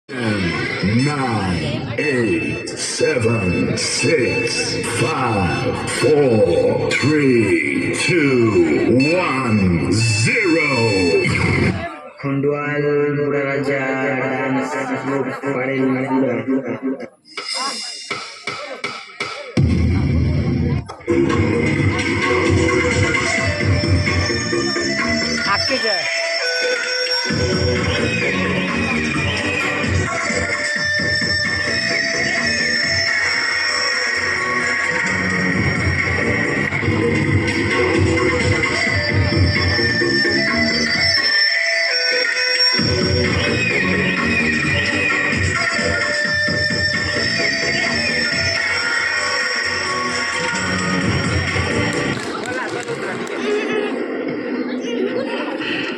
9, 8, 7, 6, 5, 4, 3, 2, 1, 0. खंडवाल राजा dance पड़ेल आके जाए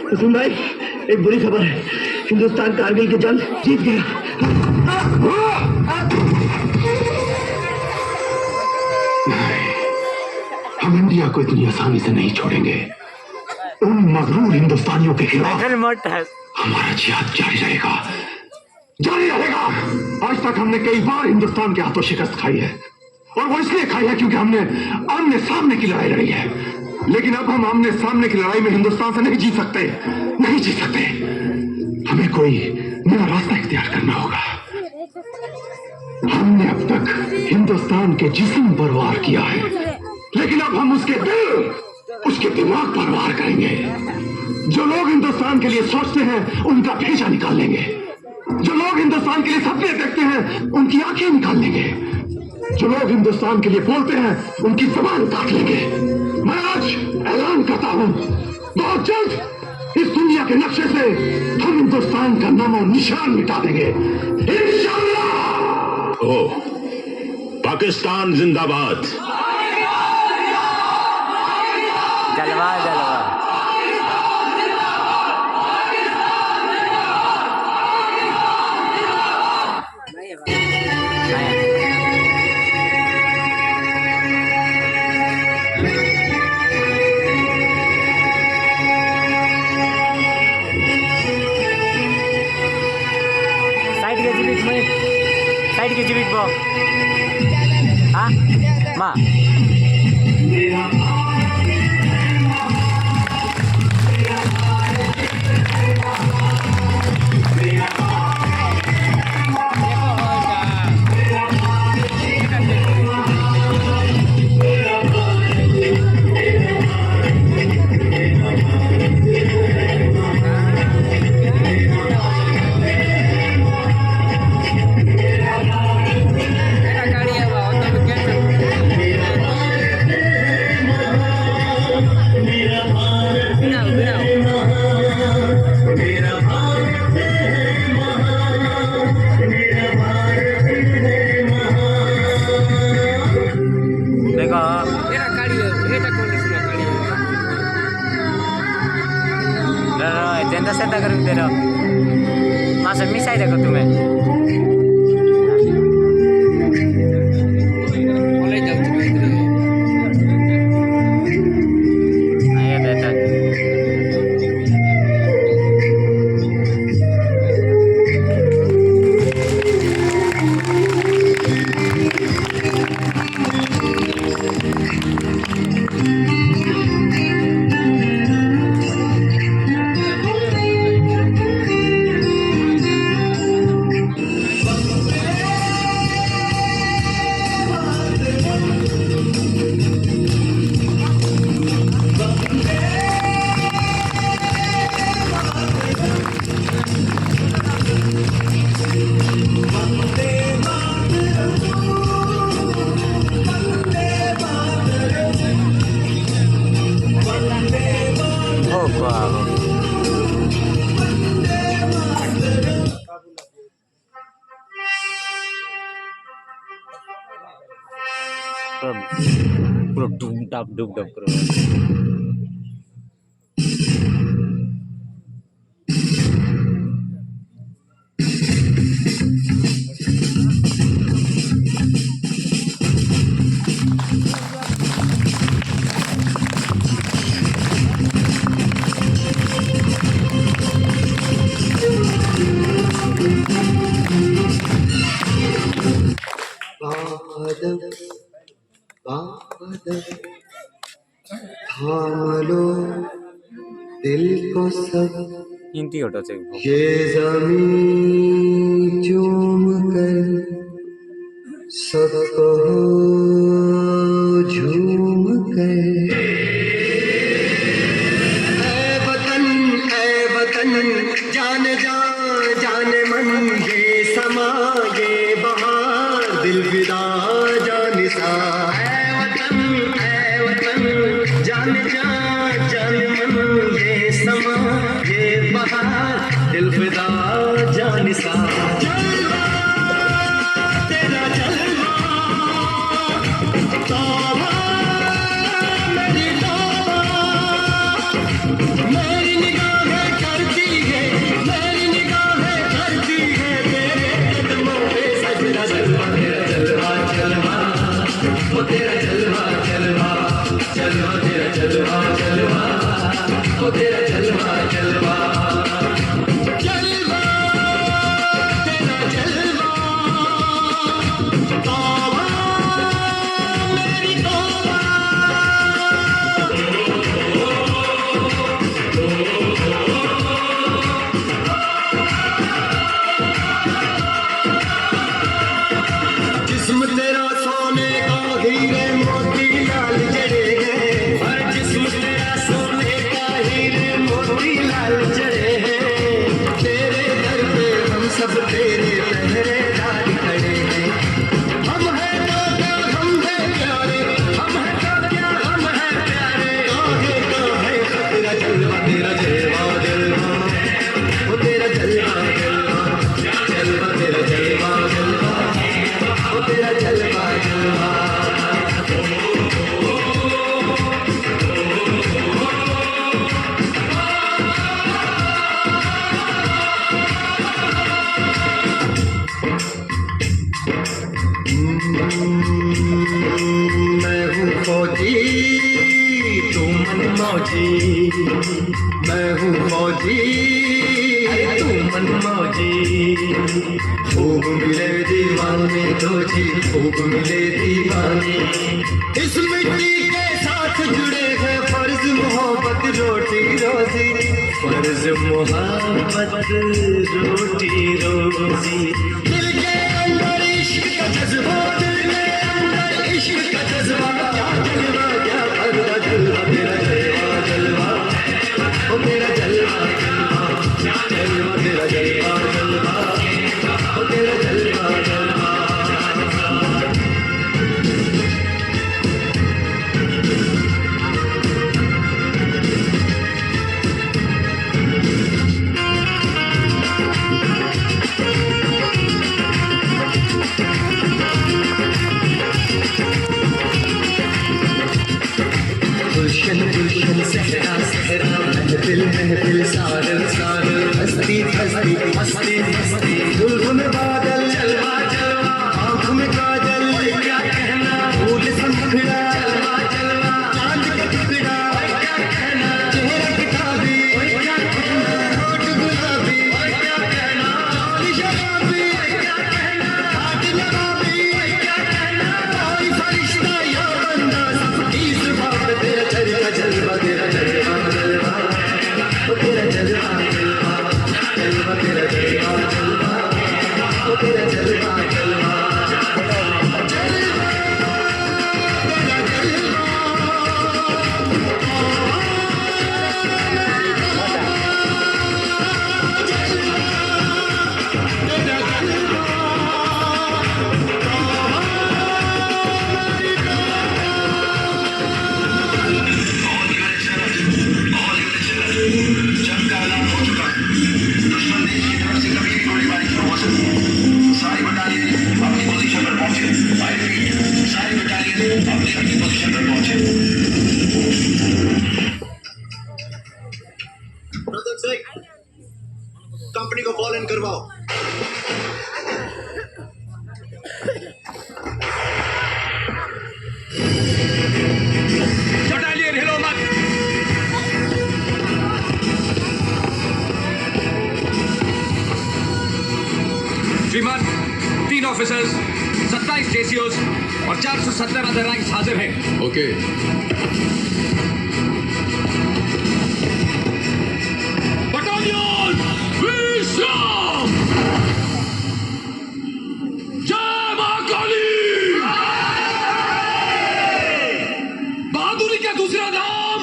कुसुम भाई, एक बुरी खबर है। हिंदुस्तान कारगिल की जंग जीत गया। हम इंडिया को इतनी आसानी से नहीं छोड़ेंगे। उन मगरूर हिंदुस्तानियों के खिलाफ हमारा जिहाद जारी रहेगा, जारी रहेगा। आज तक हमने कई बार हिंदुस्तान के हाथों शिकस्त खाई है, और वो इसलिए खाई है क्योंकि हमने आमने सामने की लड़ाई लड़ी है। लेकिन अब हम आमने सामने की लड़ाई में हिंदुस्तान से नहीं जीत सकते, नहीं जीत सकते। हमें कोई नया रास्ता इख्तियार करना होगा। हमने अब तक हिंदुस्तान के जिस्म पर वार किया है, लेकिन अब हम उसके दिल, उसके दिमाग पर वार करेंगे। जो लोग हिंदुस्तान के लिए सोचते हैं उनका भेजा निकाल लेंगे। जो लोग हिंदुस्तान के लिए सपने देखते हैं उनकी आंखें निकाल लेंगे। जो लोग हिंदुस्तान के लिए बोलते हैं उनकी जुबान काट लेंगे। मैं आज ऐलान करता हूं, बहुत जल्द इस दुनिया के नक्शे से हम हिंदुस्तान का नामो निशान मिटा देंगे, इंशाअल्लाह। ओह, पाकिस्तान जिंदाबाद। जलवा जलवा साइड के जीवित बो हाँ माँ सेता करून दे मासे मिसाई देखो तुम्हें पूरा डूब करो। थाम लो दिल को सब ইন্টি ওটা চেক ये जमीन चूम कर सबको झूम कर ऐ वतन जान जा जान मन ये समा ये बहार दिल विदा जानिसा ऐ वतन जान जा जान मन ये समा ये बहार दिल विदा जानिसा जलवा तेरा जलवा तौबा मेरी तौबा मेरी निगाहें करती है मेरी निगाहें करती है तेरे कदमों पे सजदा जलवा तेरा जलवा जलवा वो तेरा जलवा जलवा जलवा तेरा जलवा जलवा वो तेरा जलवा जलवा जलवा तेरा जलवा तौबा मेरी तौबा जिस्म तेरा सोने का हीरे मोती लाल जड़े हैं हर जिस्म तेरा सोने का हीरे मोती लाल जड़े हैं तेरे दर पे हम सब तेरे पहरेदार खड़े हैं हम हैं तो क्या हम हैं प्यारे हम हैं तो क्या हम हैं प्यारे काहे तेरा जलवा तेरा जलवा जलवा वो तेरा जलवा जलवा जलवा तेरा जलवा जलवा वो तेरा जलवा जलवा मैं हूँ फौजी तू मन मौजी मैं हूँ फौजी तू मन मौजी खूब मिले दीवाने तो जी खूब मिले दीवाने इस मिट्टी के साथ जुड़े हैं फर्ज मोहब्बत रोटी रोजी फर्ज मोहब्बत रोटी रोजी दिल के अंदर इश्क का जज्बा दिल के अंदर इश्क का जज्बा क्या जलवा क्या पर्दा जलवा तेरा जलवा जलवा ओ तेरा जलवा जलवा जलवा तेरा जलवा जलवा ओ तेरा जलवा जलवा गुलशन गुलशन सहरा सहरा महफिल महफिल सागर सागर हस्ती हस्ती हस्ती हस्ती जुल्फ में बादल जलवा जलवा आँख में काजल क्या कहना फूल संखड़ा जलवा जलवा चांद का टुकड़ा क्या कहना चेहरा किताबी क्या कहना होठ गुलाबी क्या कहना चोली शराबी क्या कहना हाथ नवाबी क्या कहना कोई फरिश्ता या बंदा इस बात तेरा जलवा जलवा तेरा जलवा जलवा वो तेरा जलवा जलवा जलवा तेरा जलवा जलवा वो तेरा जलवा जलवा कंपनी को कॉल इन करवाओ बटालियन हिलो मत श्रीमान 3 ऑफिसर्स 27 जेसीओस और 470 अदर रैंक्स हाजिर हैं। ओके बटालियन विश्राम। जय मां काली। बहादुरी का दूसरा नाम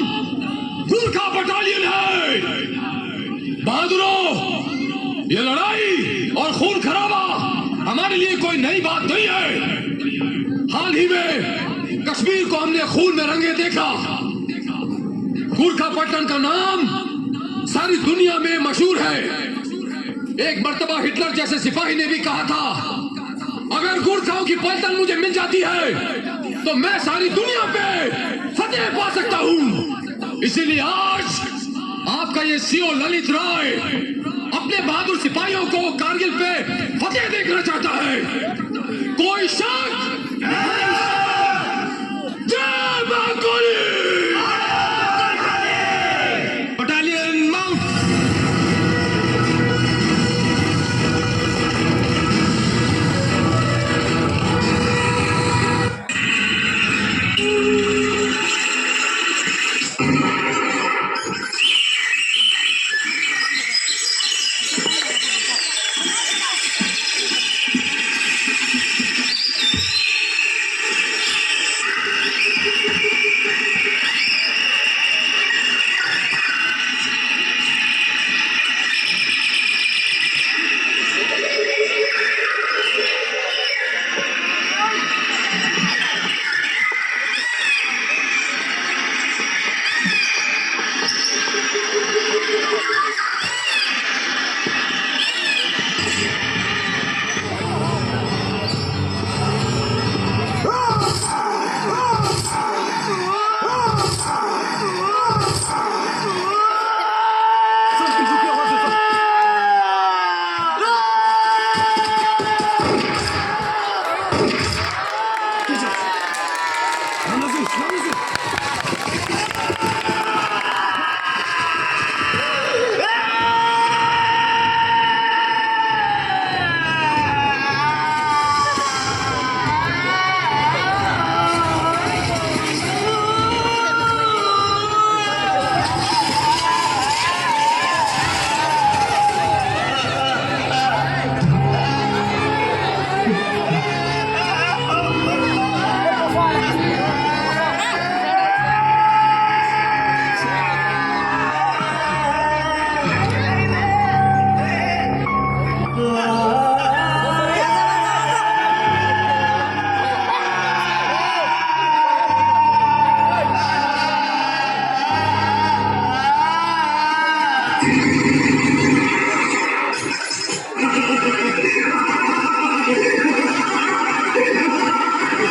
गुरखा बटालियन है। बहादुरों, ये लड़ाई और खून खराबा हमारे लिए कोई नई बात नहीं है। हाल ही में कश्मीर को हमने खून में रंगे देखा। गुरखापट्टन का नाम सारी दुनिया में मशहूर है। एक मर्तबा हिटलर जैसे सिपाही ने भी कहा था, अगर गुरखाओं की पलटन मुझे मिल जाती है तो मैं सारी दुनिया पे फतेह पा सकता हूं। इसीलिए आज आपका ये सीओ ललित राय अपने बहादुर सिपाहियों को कारगिल पे फतेह देखना चाहता है। कोई शक? जय मां काली। Battalion mount.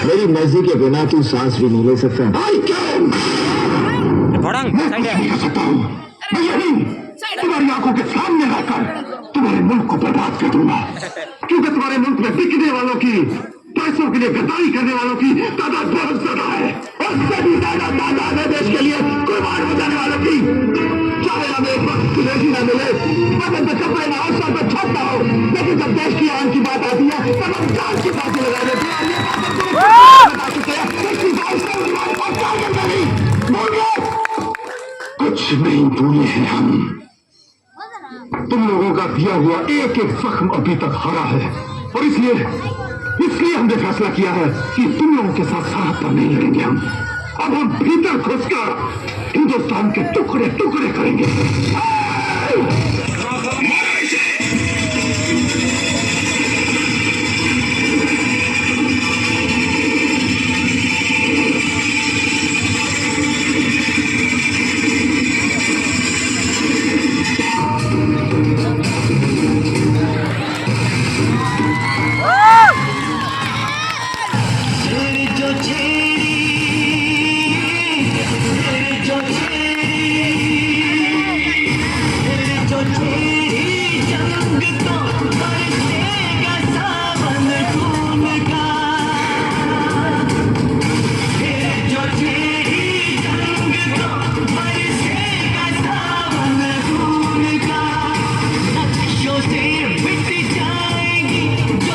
मेरी मर्जी के बिना तू सांस भी नहीं ले सकता। भाई क्यों? भड़ंग मैं साइड नहीं है। आ सकता हूँ। मैं यही तुम्हारी आंखों के सामने रहकर तुम्हारे मुल्क को बर्बाद कर दूंगा, क्योंकि तुम्हारे मुल्क में बिकने वालों की, पैसों के लिए गद्दारी करने वालों की तादाद बहुत ज्यादा है, और सभी ज्यादा तादाद है देश के लिए कुर्बान हो जाने वालों की। चाहे हमें एक वक्त रोजी न मिले, बदन पे कपड़े ना हो, सर पे छत ना हो, लेकिन जब देश की आन की बात आती है तब हम जान की बातें लगा देते हैं। ये बातें तुम बता चुके हैं, इसकी बात से हमारे पास टारगेट नहीं भूल गए। कुछ नहीं भूले हैं हम। तुम लोगों का दिया हुआ एक एक जख्म अभी तक हरा है, और इसलिए हमने फैसला किया है कि तुम लोगों के साथ सरहद पर नहीं लड़ेंगे। अब हम भीतर घुसकर हिंदुस्तान के टुकड़े टुकड़े करेंगे। मिट जाएगी जो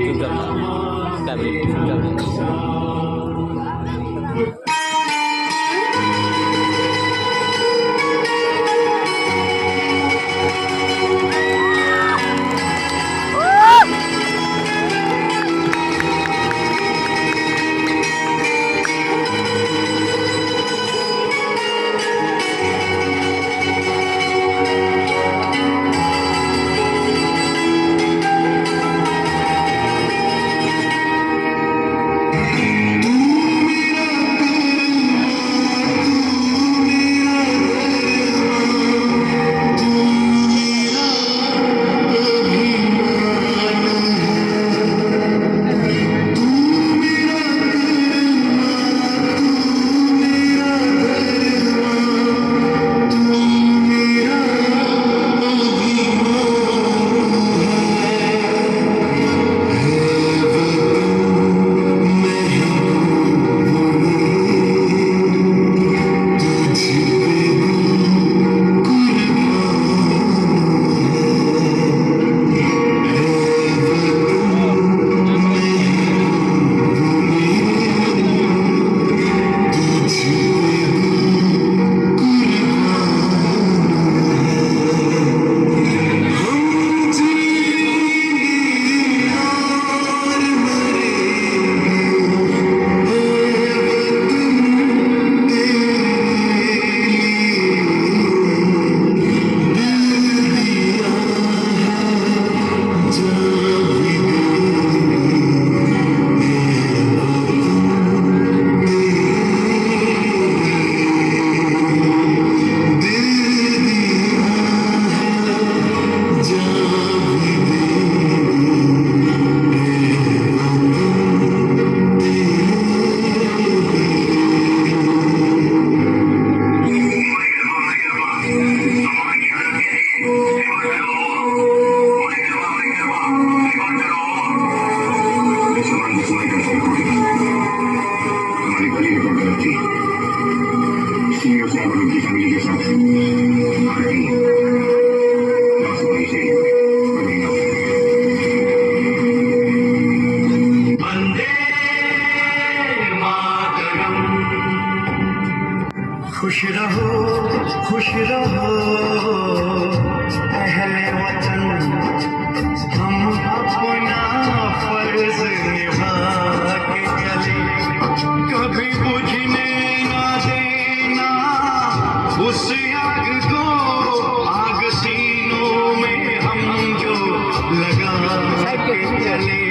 चुपचाप था क्या बोले चुपचाप था खुश रहो अहले वतन, हम अपना फर्ज निभा के चले, कभी बुझने ना देना उस आग को, आग सीनों में हम जो लगा के चले।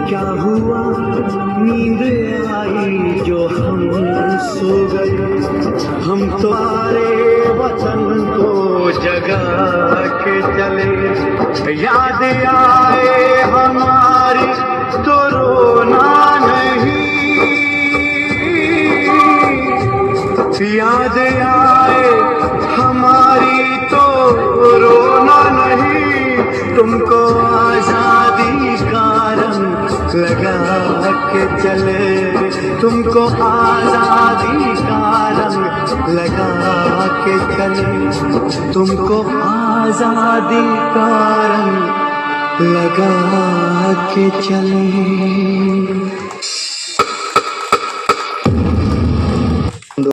क्या हुआ नींद आई जो हम सो गए, हम तुम्हारे वतन को जगा के चले, याद आए हमारी तो रोना नहीं, याद आए हमारी तो रोना नहीं, तुमको आजादी का रंग लगा के चले, तुमको आजादी का रंग लगा के चले, तुमको आजादी का रंग लगा के चले।